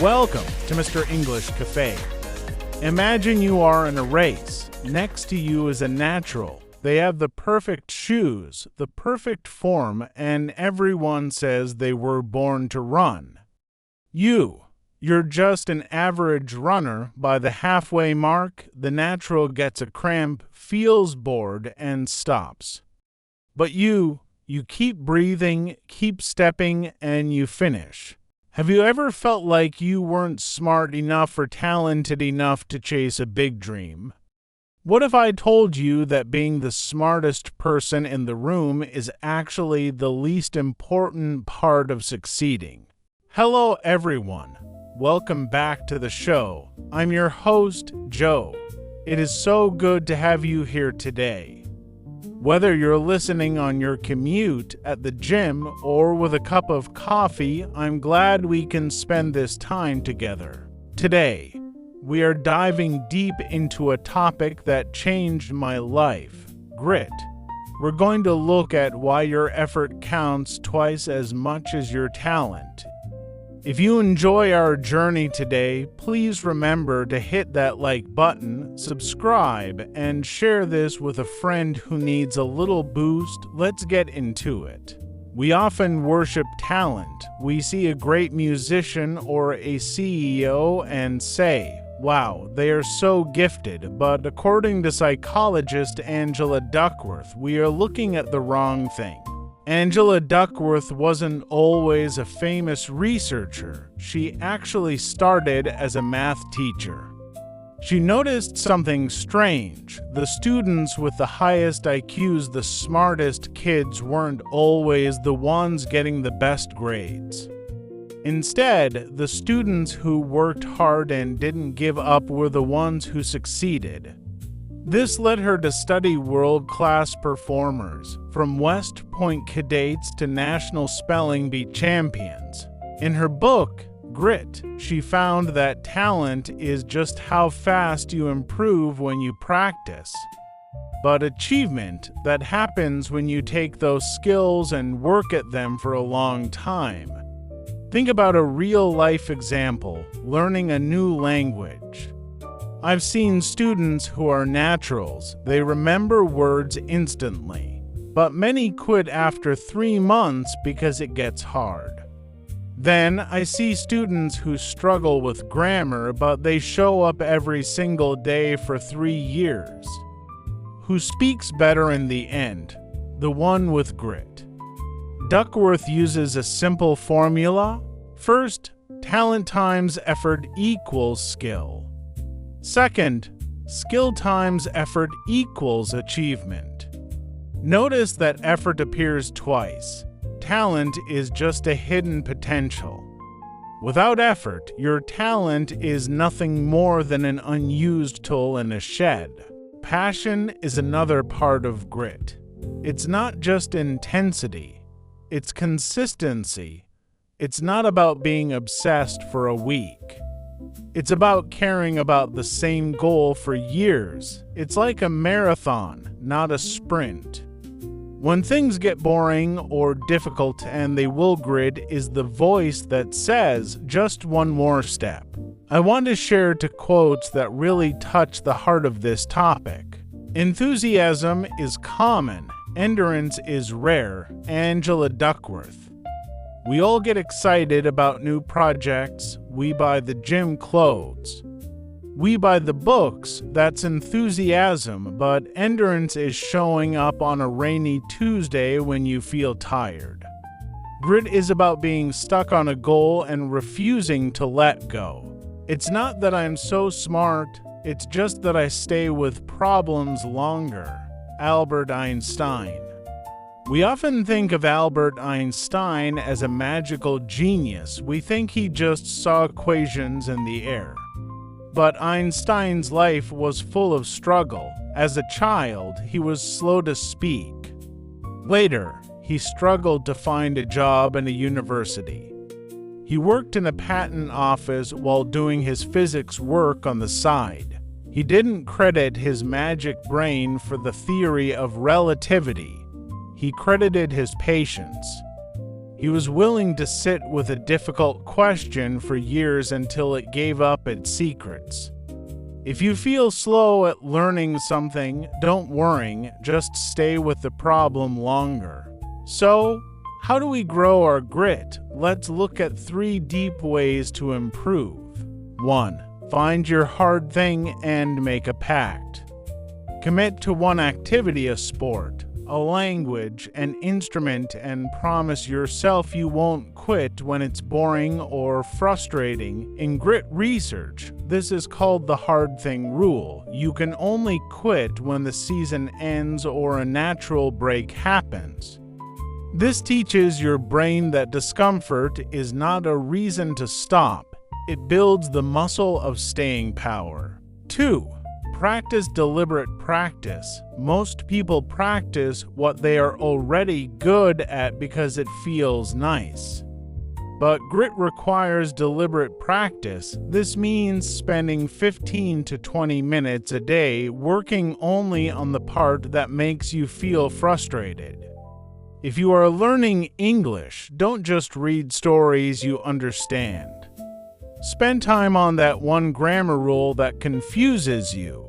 Welcome to Mr. English Cafe. Imagine you are in a race. Next to you is a natural. They have the perfect shoes, the perfect form, and everyone says they were born to run. You're just an average runner. By the halfway mark, the natural gets a cramp, feels bored, and stops. But you keep breathing, keep stepping, and you finish. Have you ever felt like you weren't smart enough or talented enough to chase a big dream? What if I told you that being the smartest person in the room is actually the least important part of succeeding? Hello, everyone. Welcome back to the show. I'm your host, Joe. It is so good to have you here today. Whether you're listening on your commute, at the gym, or with a cup of coffee, I'm glad we can spend this time together. Today, we are diving deep into a topic that changed my life: grit. We're going to look at why your effort counts twice as much as your talent. If you enjoy our journey today, please remember to hit that like button, subscribe, and share this with a friend who needs a little boost. Let's get into it. We often worship talent. We see a great musician or a CEO and say, "Wow, they are so gifted." But according to psychologist Angela Duckworth, we are looking at the wrong thing. Angela Duckworth wasn't always a famous researcher. She actually started as a math teacher. She noticed something strange. The students with the highest IQs, the smartest kids, weren't always the ones getting the best grades. Instead, the students who worked hard and didn't give up were the ones who succeeded. This led her to study world-class performers, from West Point cadets to national spelling bee champions. In her book, Grit, she found that talent is just how fast you improve when you practice. But achievement, that happens when you take those skills and work at them for a long time. Think about a real-life example: learning a new language. I've seen students who are naturals. They remember words instantly. But many quit after 3 months because it gets hard. Then I see students who struggle with grammar, but they show up every single day for 3 years. Who speaks better in the end? The one with grit. Duckworth uses a simple formula. First, talent times effort equals skill. Second, skill times effort equals achievement. Notice that effort appears twice. Talent is just a hidden potential. Without effort, your talent is nothing more than an unused tool in a shed. Passion is another part of grit. It's not just intensity, it's consistency. It's not about being obsessed for a week. It's about caring about the same goal for years. It's like a marathon, not a sprint. When things get boring or difficult, and they will, grit is the voice that says, just one more step. I want to share 2 quotes that really touch the heart of this topic. Enthusiasm is common, endurance is rare. Angela Duckworth. We all get excited about new projects. We buy the gym clothes. We buy the books. That's enthusiasm, but endurance is showing up on a rainy Tuesday when you feel tired. Grit is about being stuck on a goal and refusing to let go. It's not that I'm so smart, it's just that I stay with problems longer. Albert Einstein. We often think of Albert Einstein as a magical genius. We think he just saw equations in the air. But Einstein's life was full of struggle. As a child, he was slow to speak. Later, he struggled to find a job in a university. He worked in a patent office while doing his physics work on the side. He didn't credit his magic brain for the theory of relativity. He credited his patience. He was willing to sit with a difficult question for years until it gave up its secrets. If you feel slow at learning something, don't worry, just stay with the problem longer. So, how do we grow our grit? Let's look at 3 deep ways to improve. 1. Find your hard thing and make a pact. Commit to one activity, a sport, a language, an instrument, and promise yourself you won't quit when it's boring or frustrating. In grit research, this is called the hard thing rule. You can only quit when the season ends or a natural break happens. This teaches your brain that discomfort is not a reason to stop. It builds the muscle of staying power. 2. Practice deliberate practice. Most people practice what they are already good at because it feels nice. But grit requires deliberate practice. This means spending 15 to 20 minutes a day working only on the part that makes you feel frustrated. If you are learning English, don't just read stories you understand. Spend time on that one grammar rule that confuses you.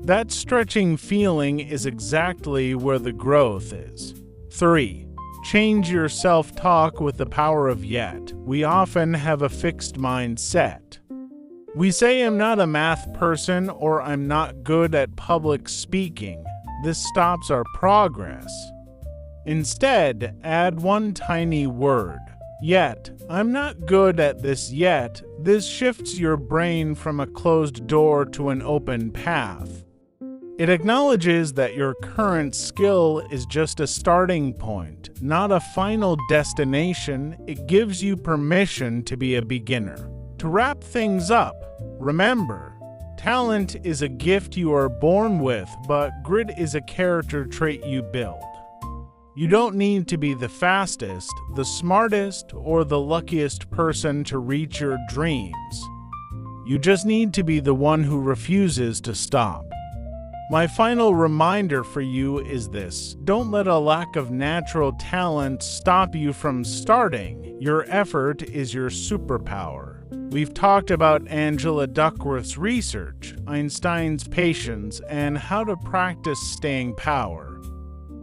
That stretching feeling is exactly where the growth is. 3. Change your self-talk with the power of yet. We often have a fixed mindset. We say I'm not a math person or I'm not good at public speaking. This stops our progress. Instead, add one tiny word. Yet. I'm not good at this yet. This shifts your brain from a closed door to an open path. It acknowledges that your current skill is just a starting point, not a final destination. It gives you permission to be a beginner. To wrap things up, remember, talent is a gift you are born with, but grit is a character trait you build. You don't need to be the fastest, the smartest, or the luckiest person to reach your dreams. You just need to be the one who refuses to stop. My final reminder for you is this: don't let a lack of natural talent stop you from starting. Your effort is your superpower. We've talked about Angela Duckworth's research, Einstein's patience, and how to practice staying power.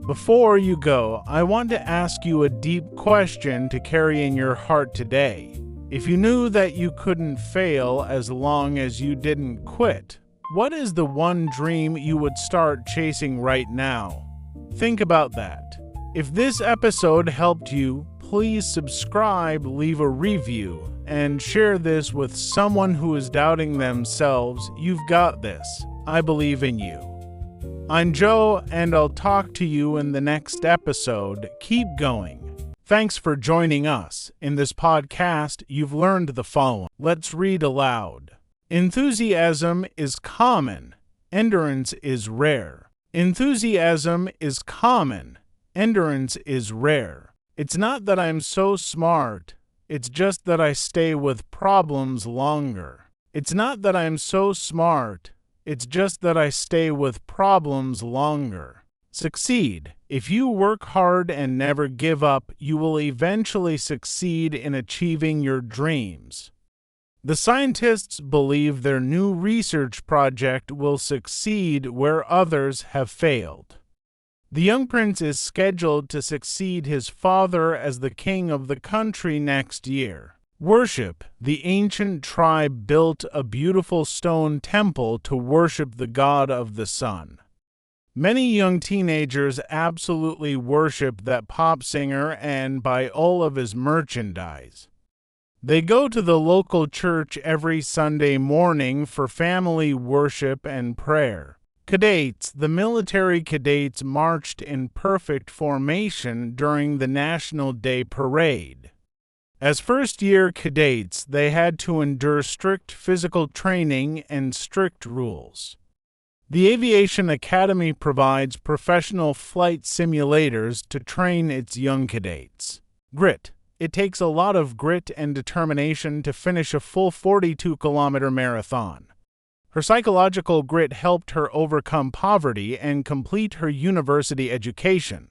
Before you go, I want to ask you a deep question to carry in your heart today. If you knew that you couldn't fail as long as you didn't quit, what is the one dream you would start chasing right now? Think about that. If this episode helped you, please subscribe, leave a review, and share this with someone who is doubting themselves. You've got this. I believe in you. I'm Joe, and I'll talk to you in the next episode. Keep going. Thanks for joining us. In this podcast, you've learned the following. Let's read aloud. Enthusiasm is common. Endurance is rare. Enthusiasm is common. Endurance is rare. It's not that I'm so smart. It's just that I stay with problems longer. It's not that I'm so smart. It's just that I stay with problems longer. Succeed. If you work hard and never give up, you will eventually succeed in achieving your dreams. The scientists believe their new research project will succeed where others have failed. The young prince is scheduled to succeed his father as the king of the country next year. Worship. The ancient tribe built a beautiful stone temple to worship the god of the sun. Many young teenagers absolutely worship that pop singer and buy all of his merchandise. They go to the local church every Sunday morning for family worship and prayer. Cadets. The military cadets marched in perfect formation during the National Day Parade. As first-year cadets, they had to endure strict physical training and strict rules. The Aviation Academy provides professional flight simulators to train its young cadets. Grit. It takes a lot of grit and determination to finish a full 42-kilometer marathon. Her psychological grit helped her overcome poverty and complete her university education.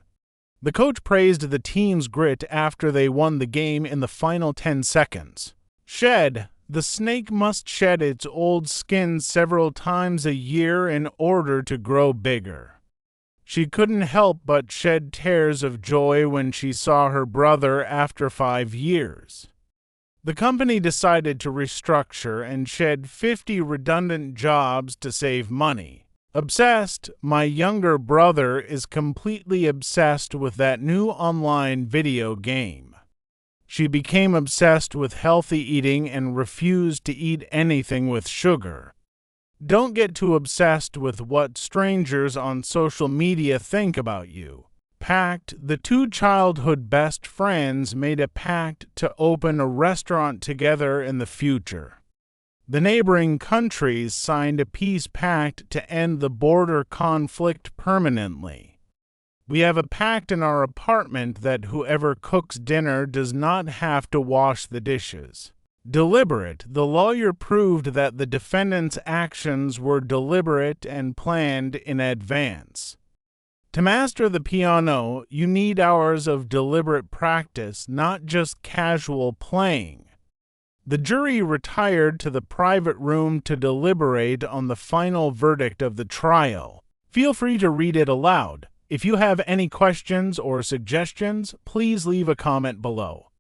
The coach praised the team's grit after they won the game in the final 10 seconds. Shed. The snake must shed its old skin several times a year in order to grow bigger. She couldn't help but shed tears of joy when she saw her brother after 5 years. The company decided to restructure and shed 50 redundant jobs to save money. Obsessed, my younger brother is completely obsessed with that new online video game. She became obsessed with healthy eating and refused to eat anything with sugar. Don't get too obsessed with what strangers on social media think about you. Pact. The two childhood best friends made a pact to open a restaurant together in the future. The neighboring countries signed a peace pact to end the border conflict permanently. We have a pact in our apartment that whoever cooks dinner does not have to wash the dishes. Deliberate. The lawyer proved that the defendant's actions were deliberate and planned in advance. To master the piano, you need hours of deliberate practice, not just casual playing. The jury retired to the private room to deliberate on the final verdict of the trial. Feel free to read it aloud. If you have any questions or suggestions, please leave a comment below.